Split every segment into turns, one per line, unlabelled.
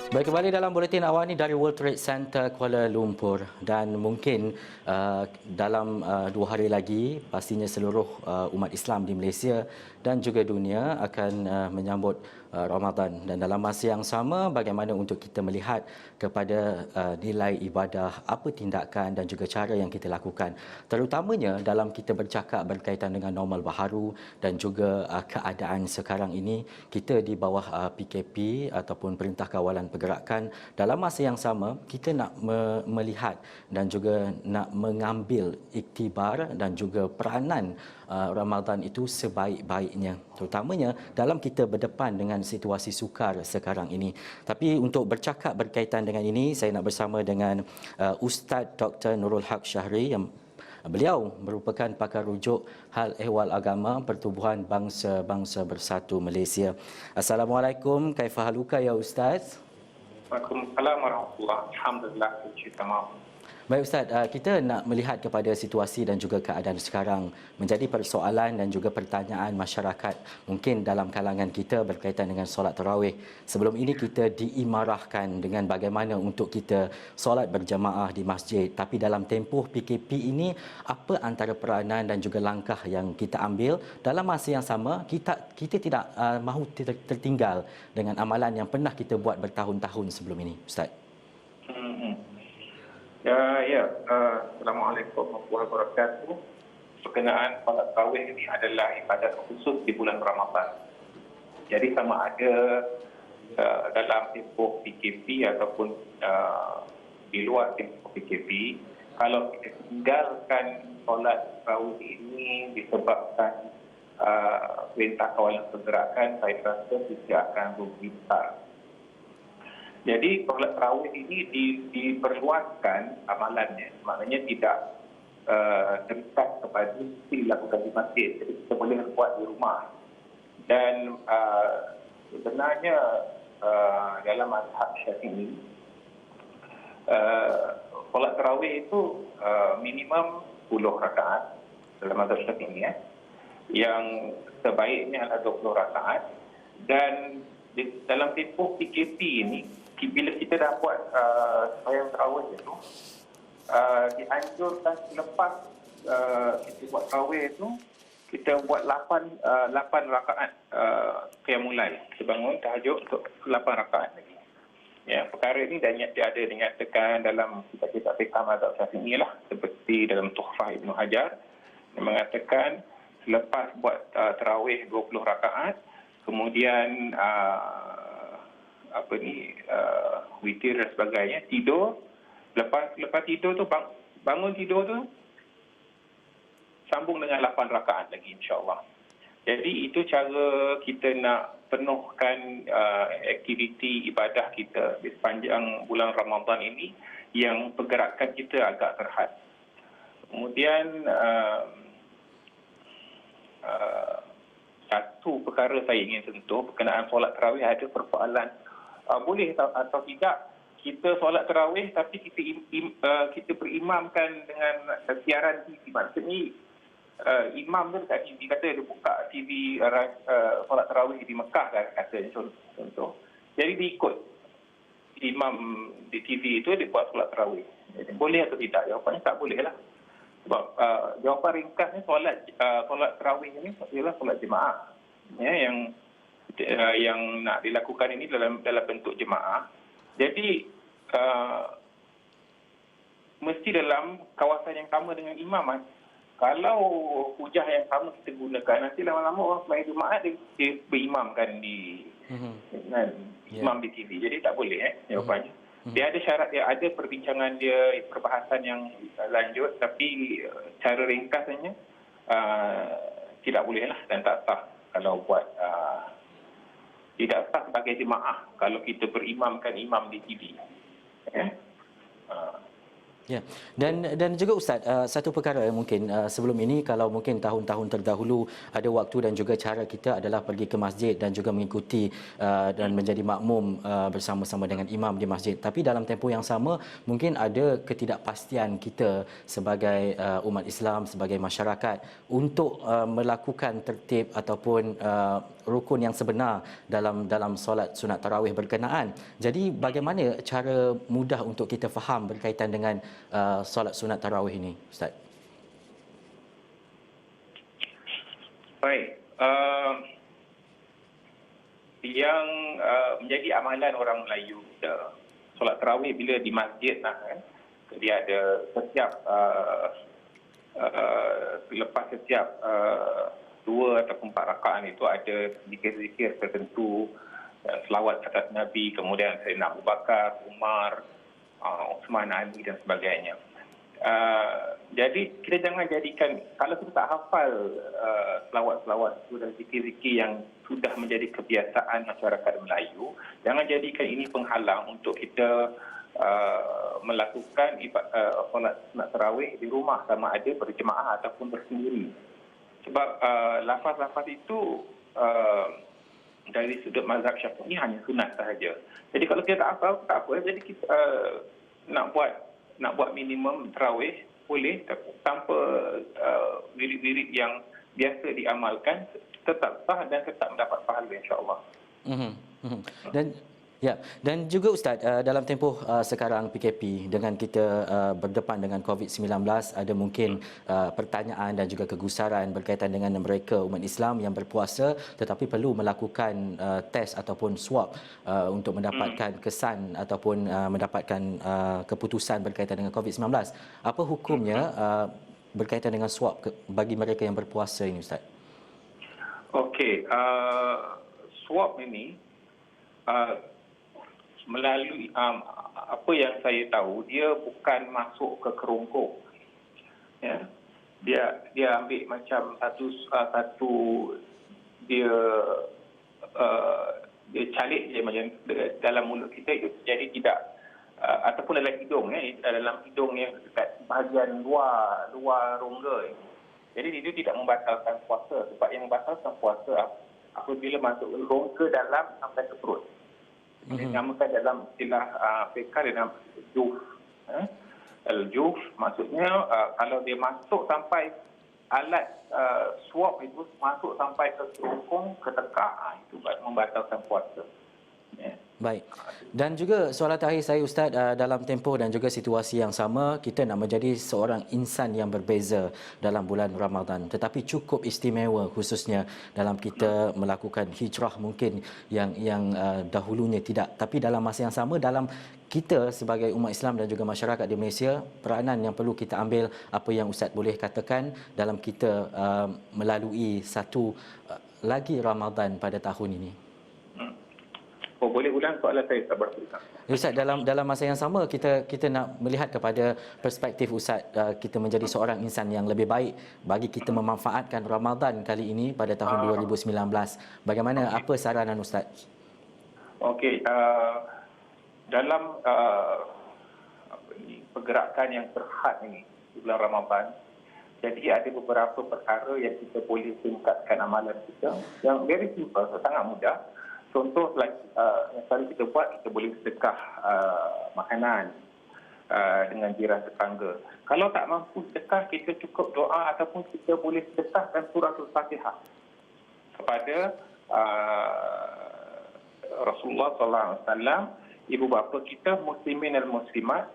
Baik, kembali dalam buletin awal ini dari World Trade Center Kuala Lumpur, dan mungkin dalam 2 hari lagi pastinya seluruh umat Islam di Malaysia dan juga dunia akan menyambut Ramadan, dan dalam masa yang sama bagaimana untuk kita melihat kepada nilai ibadah, apa tindakan dan juga cara yang kita lakukan, terutamanya dalam kita bercakap berkaitan dengan normal baharu dan juga keadaan sekarang ini kita di bawah PKP ataupun Perintah Kawalan Pergerakan. Dalam masa yang sama kita nak melihat dan juga nak mengambil iktibar dan juga peranan Ramadan itu sebaik-baiknya, terutamanya dalam kita berdepan dengan situasi sukar sekarang ini. Tapi untuk bercakap berkaitan dengan ini, saya nak bersama dengan Ustaz Dr. Nurul Haq Syahri yang beliau merupakan pakar rujuk hal ehwal agama Pertubuhan Bangsa-Bangsa Bersatu Malaysia. Assalamualaikum, kaifahaluka ya Ustaz?
Waalaikumsalam warahmatullahi wabarakatuh. Alhamdulillah, puji sama.
Baik Ustaz, kita nak melihat kepada situasi dan juga keadaan sekarang menjadi persoalan dan juga pertanyaan masyarakat mungkin dalam kalangan kita berkaitan dengan solat tarawih. Sebelum ini kita diimarahkan dengan bagaimana untuk kita solat berjamaah di masjid, tapi dalam tempoh PKP ini apa antara peranan dan juga langkah yang kita ambil dalam masa yang sama kita tidak mahu tertinggal dengan amalan yang pernah kita buat bertahun-tahun sebelum ini, Ustaz.
Assalamualaikum warahmatullahi wabarakatuh. Berkenaan solat tarawih ini adalah ibadat khusus di bulan Ramadan. Jadi sama ada dalam tempoh PKP ataupun di luar tempoh PKP, kalau kita tinggalkan solat tarawih ini disebabkan Perintah Kawalan Pergerakan, saya rasa tidak akan rugi besar. Jadi solat tarawih ini diperluaskan amalannya, maknanya tidak terikat kepada dilakukan di masjid. Jadi kita boleh buat di rumah. Dan sebenarnya dalam mazhab Syafi'i, solat tarawih itu minimum 10 rakaat dalam mazhab Syafi'i, yang sebaiknya adalah 20 rakaat. Dan dalam tempoh PKP ini, bila kita dah buat sembahyang tarawih itu, dianjurkan selepas kita buat tarawih itu, kita buat 8 rakaat qiyamul lail. Kita bangun tahajud untuk 8 rakaat lagi. Ya, perkara ini dia ada dinyatakan dalam kitab-kitab fiqh mazhab Syafi'i lah, seperti dalam Tuhfah Ibnu Hajar yang mengatakan selepas buat tarawih 20 rakaat, kemudian witir dan sebagainya, tidur, lepas tidur tu bangun tidur tu sambung dengan 8 rakaat lagi, insya-Allah. Jadi itu cara kita nak penuhkan aktiviti ibadah kita di sepanjang bulan Ramadan ini yang pergerakan kita agak terhad. Kemudian satu perkara saya ingin sentuh berkenaan solat tarawih, ada persoalan boleh atau tidak kita solat tarawih tapi kita berimamkan dengan siaran TV. Maksudnya imam tu dekat TV, kata dia buka TV solat tarawih di Mekah kan, kata contoh. Jadi diikut imam di TV itu dia buat solat tarawih. Jadi, boleh atau tidak? Jawapannya tak boleh lah. Sebab jawapan ringkasnya solat tarawih ini ialah solat jemaah. Ya, yang nak dilakukan ini dalam bentuk jemaah. Jadi mesti dalam kawasan yang sama dengan imam. Kalau hujah yang sama kita gunakan, nanti lama-lama orang sembahyang Jumaat dia berimamkan di imam di TV. Jadi tak boleh jawapannya. Dia ada syarat, dia ada perbincangan dia, perbahasan yang lanjut, tapi cara ringkasnya tidak bolehlah dan tak sah kalau buat tidak sah sebagai jemaah kalau kita berimamkan imam di TV.
Ya, dan juga Ustaz, satu perkara mungkin sebelum ini, kalau mungkin tahun-tahun terdahulu ada waktu dan juga cara kita adalah pergi ke masjid dan juga mengikuti dan menjadi makmum bersama-sama dengan imam di masjid. Tapi dalam tempoh yang sama mungkin ada ketidakpastian kita sebagai umat Islam, sebagai masyarakat untuk melakukan tertib ataupun rukun yang sebenar dalam solat sunat tarawih berkenaan. Jadi bagaimana cara mudah untuk kita faham berkaitan dengan solat sunat tarawih ini, Ustaz?
Baik. Yang menjadi amalan orang Melayu kita, solat tarawih bila di masjid lah kan, dia ada setiap lepas setiap 2 ataupun 4 rakaat itu ada zikir-zikir tertentu, selawat atas Nabi, kemudian Sayyidina Abu Bakar, Umar, Uthman, Ali dan sebagainya. Jadi kita jangan jadikan, kalau kita tak hafal selawat-selawat itu dan zikir-zikir yang sudah menjadi kebiasaan masyarakat Melayu, jangan jadikan ini penghalang untuk kita melakukan solat sunat tarawih di rumah, sama ada berjemaah ataupun bersendiri. Sebab lafaz-lafaz itu dari sudut mazhab Syafi'i hanya sunat sahaja. Jadi kalau kita tak hafal, tak apa. Jadi kita nak buat minimum tarawih boleh, tanpa wirid-wirid yang biasa diamalkan, tetap sah dan tetap mendapat pahala, insya-Allah.
Dan juga Ustaz, dalam tempoh sekarang PKP, dengan kita berdepan dengan COVID-19, ada mungkin pertanyaan dan juga kegusaran berkaitan dengan mereka umat Islam yang berpuasa tetapi perlu melakukan test ataupun swab untuk mendapatkan kesan ataupun mendapatkan keputusan berkaitan dengan COVID-19. Apa hukumnya berkaitan dengan swab bagi mereka yang berpuasa ini, Ustaz?
Okey, swab ini melalui apa yang saya tahu, dia bukan masuk ke kerongkong. Ya. Dia ambil macam satu dia calik je macam dalam mulut kita itu, jadi tidak ataupun dalam hidung, dalam hidung yang dekat bahagian luar rongga ini. Jadi dia tidak membatalkan puasa, sebab yang membatalkan puasa apabila masuk rongga dalam sampai ke perut. Dinamakan dalam istilah fiqh dalam juf. Al-juf maksudnya kalau dia masuk sampai alat swab itu masuk sampai ke kerongkong, ke tekak, itu membatalkan puasa.
Baik. Dan juga soalan terakhir saya, Ustaz, dalam tempoh dan juga situasi yang sama, kita nak menjadi seorang insan yang berbeza dalam bulan Ramadan, tetapi cukup istimewa khususnya dalam kita melakukan hijrah mungkin yang dahulunya tidak. Tapi dalam masa yang sama, dalam kita sebagai umat Islam dan juga masyarakat di Malaysia, peranan yang perlu kita ambil, apa yang Ustaz boleh katakan dalam kita melalui satu lagi Ramadan pada tahun ini?
Boleh ulang soalan saya, tak berapa.
Ustaz, dalam masa yang sama kita nak melihat kepada perspektif Ustaz, kita menjadi seorang insan yang lebih baik bagi kita memanfaatkan Ramadan kali ini pada tahun 2019. Bagaimana, apa saranan Ustaz?
Okey, dalam pergerakan yang terhad ini di bulan Ramadan, jadi ada beberapa perkara yang kita boleh tingkatkan amalan kita yang very simple, sangat mudah. Contoh yang selalu kita buat, kita boleh sedekah makanan dengan jiran tetangga. Kalau tak mampu sedekah, kita cukup doa ataupun kita boleh sedekahkan surah Al-Fatihah kepada Rasulullah SAW, ibu bapa kita, muslimin dan muslimat,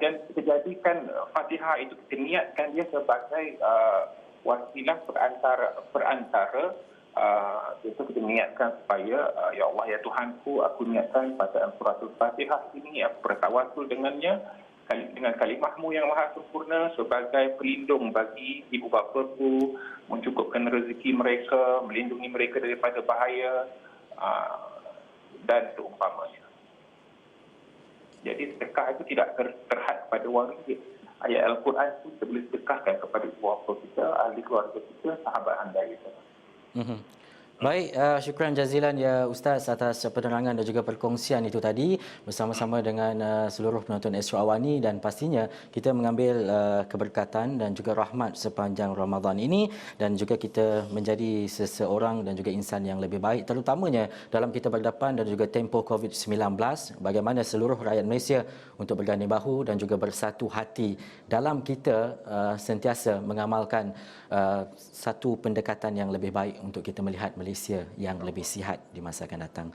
dan kita jadikan Fatihah itu, kita niatkan dia sebagai wasilah perantara. Itu kita niatkan supaya ya Allah, ya Tuhanku, aku niatkan bacaan surah Al-Fatihah ini, aku bertawasul dengannya, dengan kalimahmu yang maha sempurna, sebagai pelindung bagi ibu bapaku, mencukupkan rezeki mereka, melindungi mereka daripada bahaya dan seumpamanya. Jadi sedekah itu tidak terhad kepada wang ringgit. Ayat Al-Quran itu kita boleh sedekahkan kepada ibu bapa kita, ahli keluarga kita, sahabat anda kita.
Baik, syukran jazilan ya Ustaz atas penerangan dan juga perkongsian itu tadi bersama-sama dengan seluruh penonton Astro Awani, dan pastinya kita mengambil keberkatan dan juga rahmat sepanjang Ramadan ini, dan juga kita menjadi seseorang dan juga insan yang lebih baik, terutamanya dalam kita berdepan dan juga tempoh COVID-19, bagaimana seluruh rakyat Malaysia untuk berganding bahu dan juga bersatu hati dalam kita sentiasa mengamalkan satu pendekatan yang lebih baik untuk kita melihat Malaysia yang lebih sihat di masa akan datang.